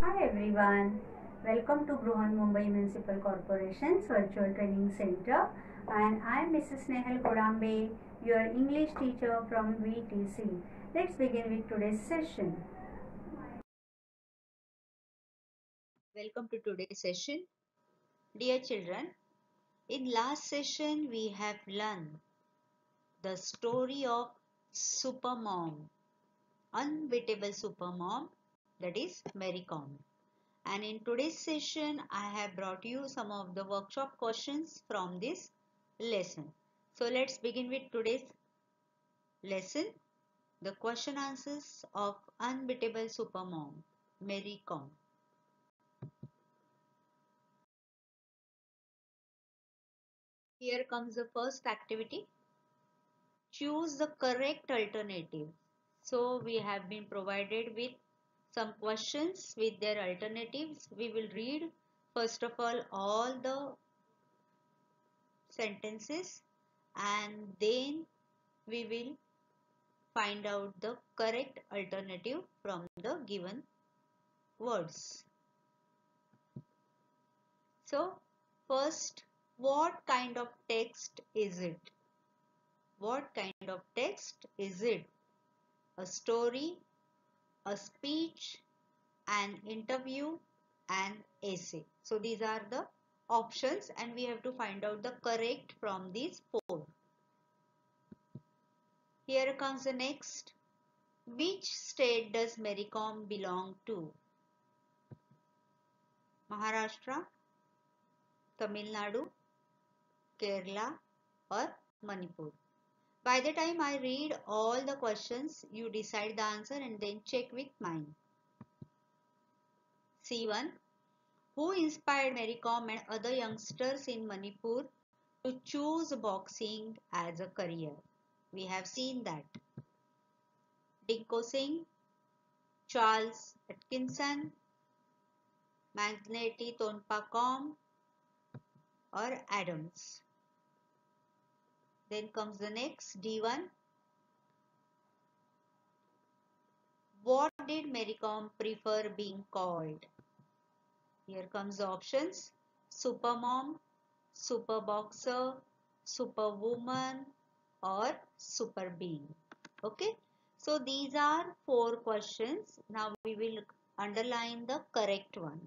Hi everyone, welcome to Bruhan Mumbai Municipal Corporation's Virtual Training Center, and I am Mrs. Nehal Kodambe, your English teacher from VTC. Let's begin with today's session. Welcome to today's session. Dear children, in last session we have learned the story of Supermom, unbeatable Supermom, that is Mary Kom. And in today's session I have brought you some of the workshop questions from this lesson. So let's begin with today's lesson, the question answers of unbeatable Supermom, Mary Kom. Here comes the first activity. Choose the correct alternative. So we have been provided with some questions with their alternatives. We will read first of all the sentences, and then we will find out the correct alternative from the given words. So first, what kind of text is it? What kind of text is it? A story, a speech, an interview, and essay. So these are the options, and we have to find out the correct from these four. Here comes the next. Which state does Mary Kom belong to? Maharashtra, Tamil Nadu, Kerala, or Manipur? By the time I read all the questions, you decide the answer and then check with mine. C1. Who inspired Mary Kom and other youngsters in Manipur to choose boxing as a career? We have seen that. Dinko Singh, Charles Atkinson, Magneti Tonpa Kom, or Adams. Then comes the next, D1. What did Mary Kom prefer being called? Here comes the options. Supermom, Superboxer, Superwoman, or Super Being. Okay. So these are four questions. Now we will underline the correct one.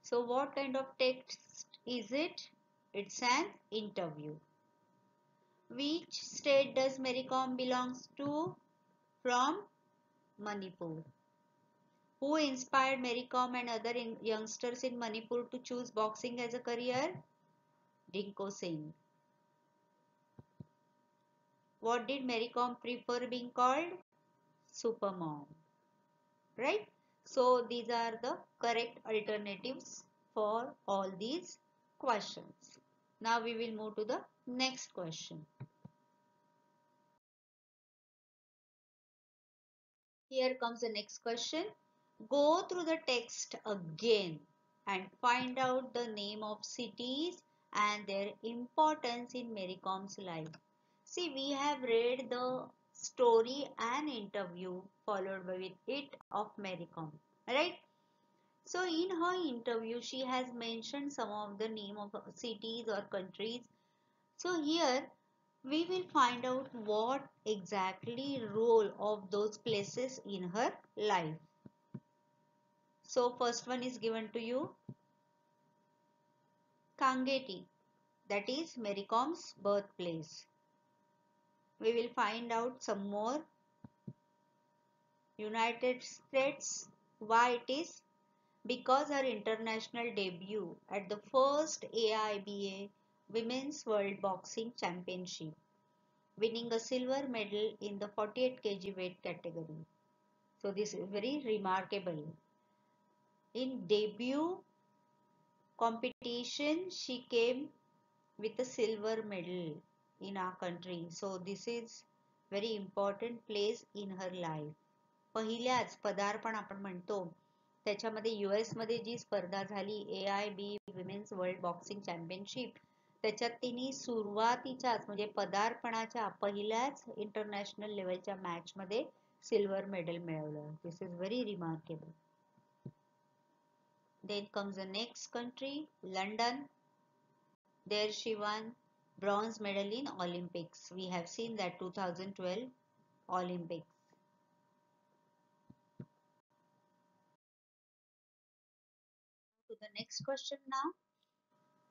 So what kind of text is it? It's an interview. Which state does Mary Kom belongs to? From Manipur. Who inspired Mary Kom and other youngsters in Manipur to choose boxing as a career? Dinko Singh. What did Mary Kom prefer being called? Supermom. Right? So these are the correct alternatives for all these questions. Now we will move to the next question. Here comes the next question. Go through the text again and find out the name of cities and their importance in Mary Kom's life. See, we have read the story and interview followed by with it of Mary Kom, right? So in her interview, she has mentioned some of the name of cities or countries. So here we will find out what exactly role of those places in her life. So first one is given to you. Kangeti, that is Mary Kom's birthplace. We will find out some more. United States, why it is? Because her international debut at the first AIBA Women's World Boxing Championship, winning a silver medal in the 48 kg weight category. So this is very remarkable. In debut competition, she came with a silver medal in our country. So this is very important place in her life. पहिल्याच पदार्पण आपण म्हणतो त्याच्यामध्ये US मध्ये जी स्पर्धा झाली AIB women's world boxing championship, त्याच्यात तिने सुरुवातीच्याच म्हणजे पदार्पणाच्या पहिल्याच इंटरनॅशनल लेवलच्या मॅच मध्ये सिल्वर मेडल मिळवलं. This is very remarkable. Then comes the next country, London. There she won bronze medal in Olympics. We have seen that 2012 Olympics. To the next question now.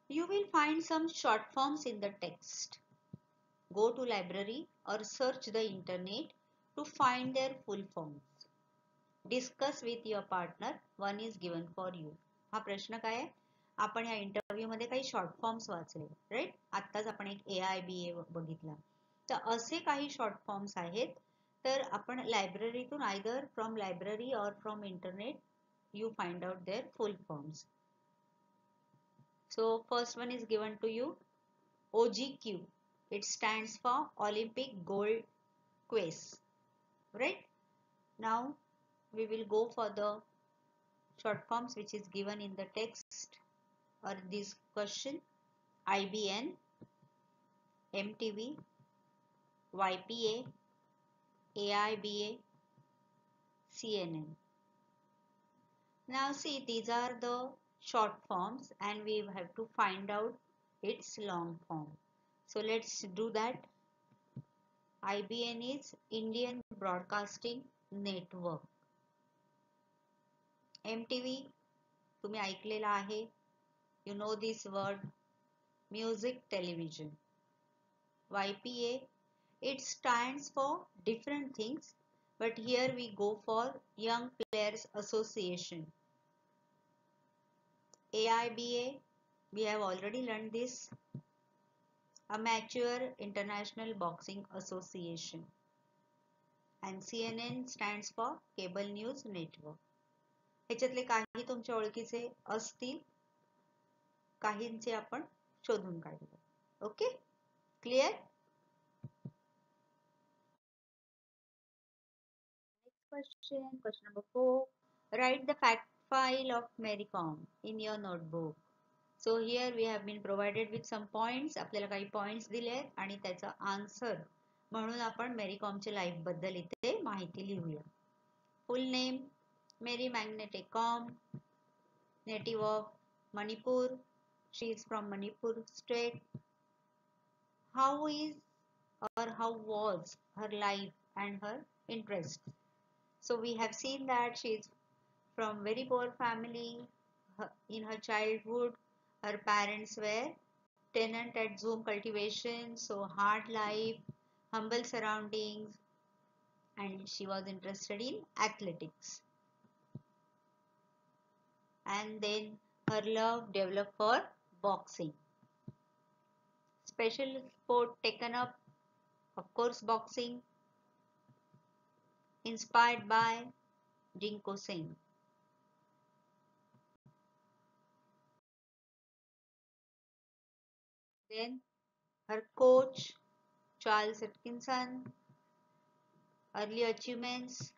You will find some short forms in the text. Go to library or search the internet to find their full forms. Discuss with your partner. One is given for you. हा प्रश्न काय आहे? आपण या interview मध्ये काही short forms वाचले, right? आत्ताच आपण एक AIBA बघितला. तर असे काही शॉर्ट फॉर्म्स आहेत. तर आपण लायब्ररीतून आयदर फ्रॉम लायब्ररी और from internet you find out their full forms. So first one is given to you, OGQ. It stands for Olympic Gold Quest, right? Now we will go for the short forms which is given in the text or this question. IBN, MTV, YPA, AIBA, CNN. Now see, these are the short forms and we have to find out its long form. So let's do that. IBN is Indian Broadcasting Network. MTV तुम्ही ऐकलेला आहे. You know this word, music television. YPA, it stands for different things, but here we go for Young Players Association. AIBA, we have already learned this, Amateur International Boxing Association. And CNN stands for Cable News Network. ह्याच्यातले काही तुमच्या ओळखीचे असतील, काहींचे आपण शोधून काढले. Okay, clear? Question number 4. Write the fact file of Mary Kom in your notebook. So here we have been provided with some points. आपल्याला काही points दिले आहेत आणि त्याचा आन्सर म्हणून आपण मेरी कॉमच्या लाईफ बद्दल इथे माहिती लिहूया. Full name Mary Magnete Kom, native of Manipur. She is from Manipur state. How is or how was her life and her interests? So we have seen that she is from very poor family. In her childhood, her parents were tenant at Zoom cultivation, so hard life, humble surroundings, and she was interested in athletics. And then her love developed for boxing. Special sport taken up, of course, boxing, inspired by Dinko Singh. Then her coach, Charles Atkinson. Early achievements,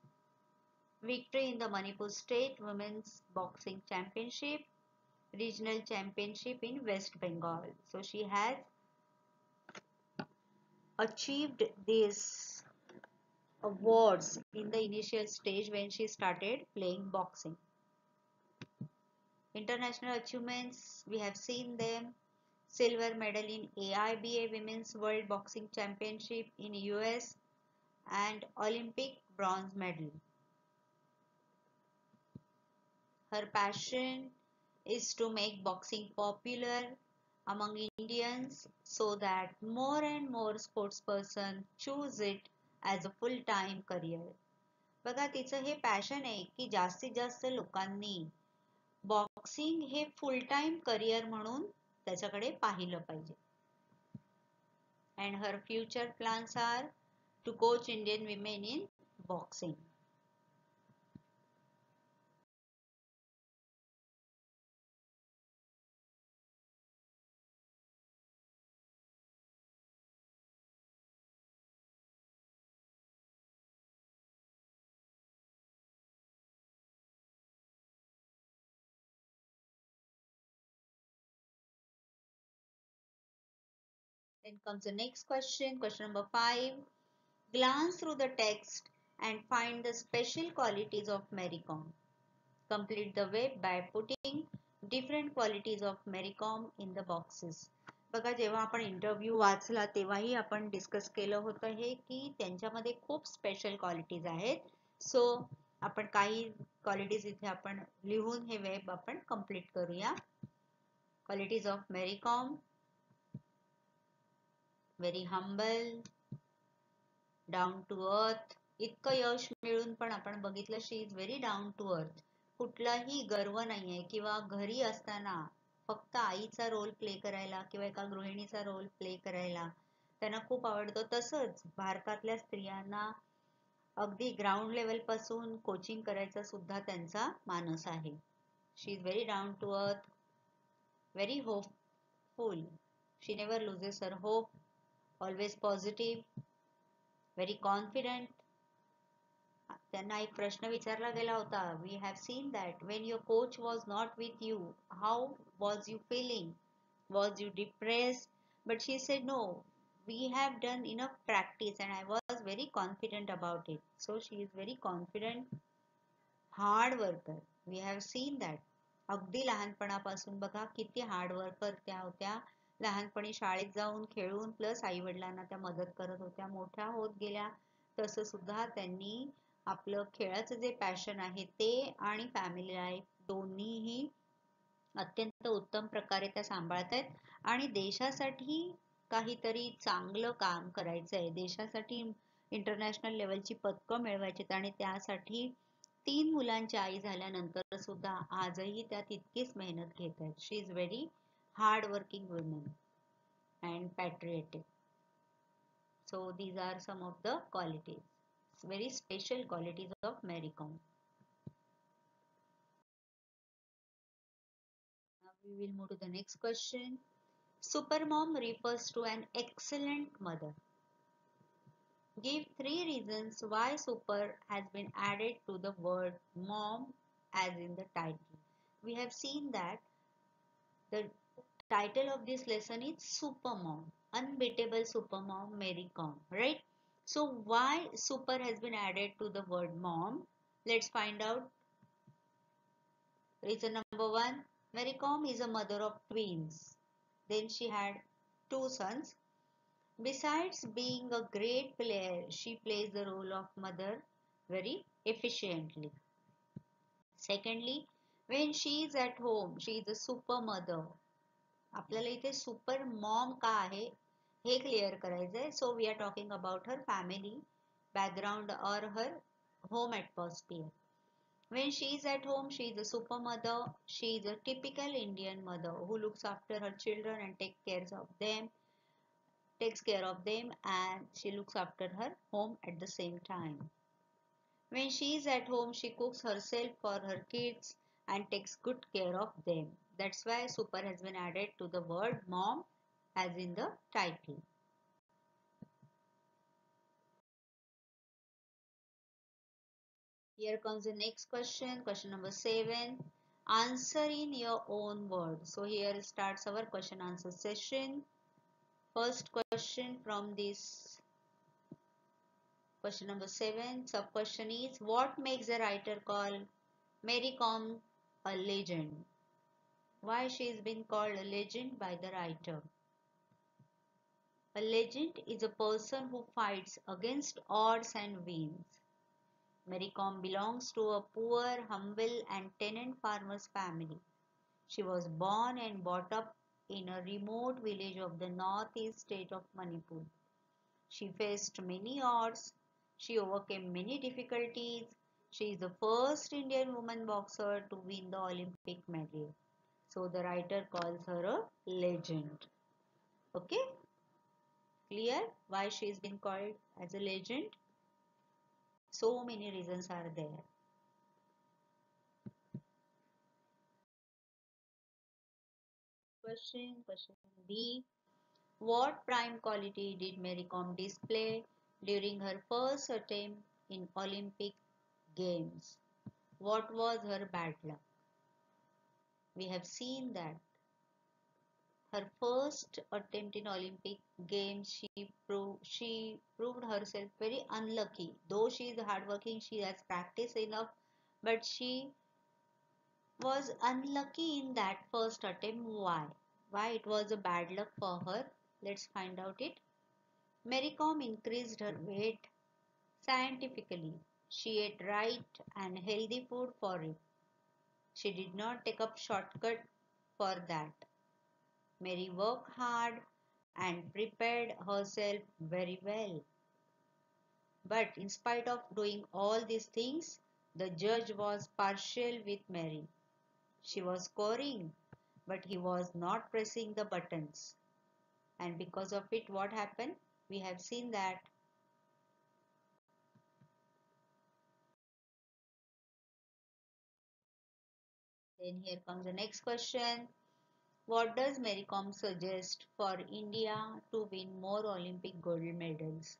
victory in the Manipur State Women's Boxing Championship, Regional Championship in West Bengal. So she has achieved these awards in the initial stage when she started playing boxing. International achievements, we have seen them. Silver medal in AIBA Women's World Boxing Championship in US and Olympic bronze medal. Her passion is to make boxing popular among Indians so that more and more sportspersons choose it as a full-time career. बघा तिचं हे passion आहे की जास्तीत जास्त लोकांनी boxing हे full time career म्हणून त्याच्याकडे पाहिलं पाहिजे. And her future plans are to coach Indian women in boxing. Then comes the next question, question number 5. Glance through the text and find the special qualities of Mary Kom. Complete the web by putting different qualities of Mary Kom in the boxes. बघा, जेव्हा आपण interview वाचला तेव्हाही आपण discuss केलं होतं हे की त्यांच्यामध्ये खूप स्पेशल क्वालिटीज आहेत. सो आपण काही क्वालिटीज इथे आपण लिहून हे वेब आपण कंप्लीट करूया. Qualities of Mary Kom: very humble, down to earth. इतकं यश मिळून पण आपण बघितलं she is very down to earth. कुठलाही गर्व नाहीये किंवा घरी असताना फक्त आईचा रोल प्ले करायला किंवा एका गृहिणीचा रोल प्ले करायला त्यांना खूप आवडतं. तसंच भारतातल्या स्त्रियांना अगदी ग्राउंड लेवल पासून कोचिंग करायचा सुद्धा त्यांचा मानस आहे. She is very down to earth, very hopeful. She never loses her hope, always positive, very confident. त्यांना एक प्रश्न विचारला गेला होता, we have seen that when your coach was not with you, how was you feeling? Was you depressed? But she said no, we have done enough practice and I was very confident about it. So she is very confident, hard worker. We have seen that. अगदी लहानपणापासून बघा किती hard worker त्या होत्या. लहानपणी शाळेत जाऊन खेळून प्लस आई वडिलांना त्या मदत करत होत्या. मोठ्या होत गेल्या तसं सुद्धा त्यांनी आपलं खेळाचं जे पॅशन आहे ते आणि फॅमिली लाईफ दोन्हीही अत्यंत उत्तम प्रकारे त्या सांभाळतायत. आणि देशासाठी काहीतरी चांगलं काम करायचंय, देशासाठी इंटरनॅशनल लेवलची पदकं मिळवायची आणि त्यासाठी 3 मुलांची आई झाल्यानंतर सुद्धा आजही त्या तितकीच मेहनत घेत आहेत. She is very hard working woman and patriotic. So these are some of the qualities, very special qualities of Mary Kom. Now we will move to the next question. Supermom refers to an excellent mother. Give 3 reasons why super has been added to the word mom as in the title. We have seen that the title of this lesson is Supermom, Unbeatable Supermom Mary Kom, right? So why super has been added to the word mom? Let's find out. Reason number 1, Mary Kom is a mother of twins. Then she had 2 sons. Besides being a great player, she plays the role of mother very efficiently. Secondly, when she is at home, she is a super mother. आपल्याला इथे super mom का आहे हे clear करायचंय. So we are talking about her family background और her home atmosphere. When she is at home, she is a super mother. She is a typical Indian mother who looks after her children and takes care of them, and she looks after her home at the same time. When she is at home, she cooks herself for her kids and takes good care of them. That's why super has been added to the word mom as in the title. Here comes the next question, question number 7. Answer in your own words. So here starts our question answer session. First question from this question number 7. Sub question is, what makes a writer call Mary Kom a legend? Why she is being called a legend by the writer? A legend is a person who fights against odds and wins. Mary Kom belongs to a poor, humble and tenant farmer's family. She was born and brought up in a remote village of the northeast state of Manipur. She faced many odds. She overcame many difficulties. She is the first Indian woman boxer to win the Olympic medal. So the writer calls her a legend. Okay? Clear why she is being called as a legend? So many reasons are there. Question B. What prime quality did Mary Kom display during her first attempt in Olympic Games? What was her bad luck? We have seen that her first attempt in Olympic Games, she proved herself very unlucky. Though she is hardworking, she has practiced enough, but she was unlucky in that first attempt. Why? Why it was a bad luck for her? Let's find out it. Mary Kom increased her weight scientifically. She ate right and healthy food for it. She did not take up shortcut for that. Mary worked hard and prepared herself very well. But in spite of doing all these things, the judge was partial with Mary. She was scoring, but he was not pressing the buttons. And because of it, what happened? We have seen that. Then here comes the next question. What does Mary Kom suggest for India to win more Olympic gold medals?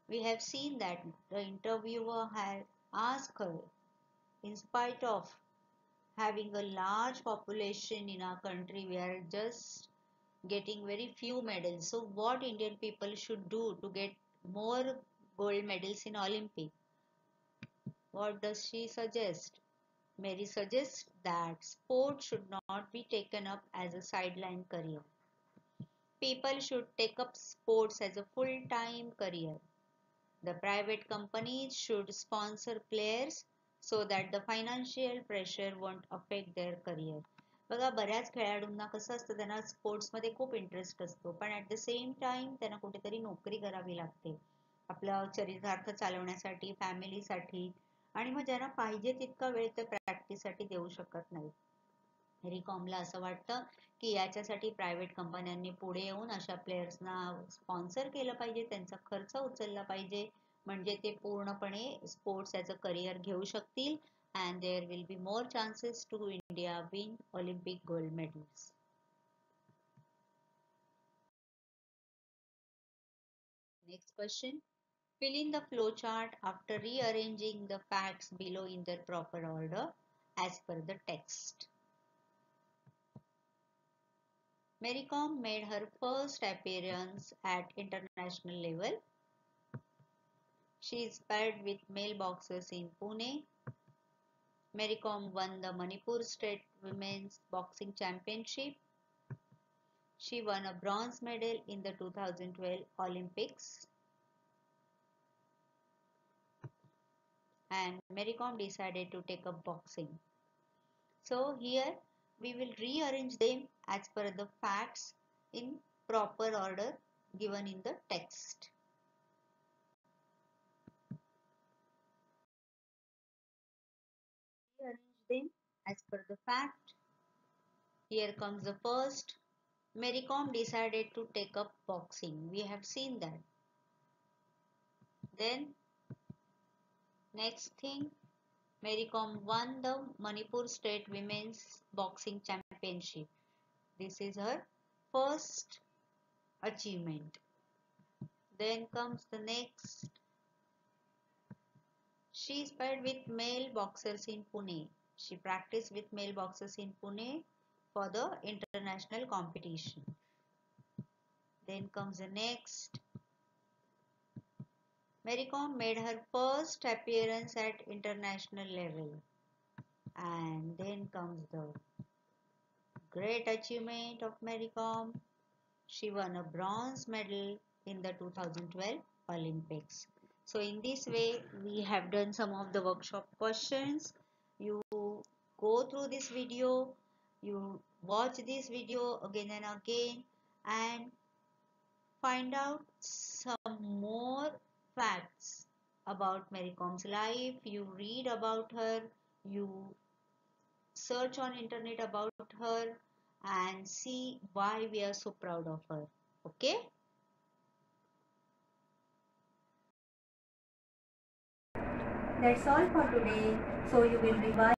We have seen that the interviewer had asked her, in spite of having a large population in our country, we are just getting very few medals. So what Indian people should do to get more gold medals in Olympic? What does she suggest? Mary suggests that sport should not be taken up as a sideline career. People should take up sports as a full-time career. The private companies should sponsor players so that the financial pressure won't affect their career. बघा बऱ्याच खेळाडूंना कसं असतं त्यांना स्पोर्ट्समध्ये खूप interest असतो पण at the same time त्यांना कुठेतरी नोकरी करावी लागते आपलं चरितार्थ चालवण्यासाठी फॅमिलीसाठी आणि मग ज्यांना पाहिजे तितका वेळ तर प्रॅक्टिससाठी देऊ शकत नाही. मेरी कॉमला असं वाटतं की याच्यासाठी प्रायव्हेट कंपन्यांनी पुढे येऊन अशा प्लेयर्सना स्पॉन्सर केलं पाहिजे त्यांचा खर्च उचलला पाहिजे म्हणजे ते पूर्णपणे स्पोर्ट्स ॲज अ करिअर घेऊ शकतील and there will be more chances to India win Olympic gold medals. Next question. Fill in the flowchart after rearranging the facts below in their proper order as per the text. Mary Kom made her first appearance at international level. She is paired with male boxers in Pune. Mary Kom won the Manipur State Women's Boxing Championship. She won a bronze medal in the 2012 Olympics. And Mary Kom decided to take up boxing. So here we will rearrange them as per the facts in proper order given in the text. Rearrange them as per the fact. Here comes the first. Mary Kom decided to take up boxing. We have seen that. Then next thing, Mary Kom won the Manipur State Women's Boxing Championship. This is her first achievement. Then comes the next. She is paired with male boxers in Pune. She practiced with male boxers in Pune for the international competition. Then comes the next. Mary Kom made her first appearance at international level. And then comes the great achievement of Mary Kom. She won a bronze medal in the 2012 Olympics. So in this way, we have done some of the workshop questions. You go through this video, you watch this video again and again and find out some more facts about Mary Kom's life. You read about her, you search on internet about her and see why we are so proud of her. Okay? That's all for today. So you will revise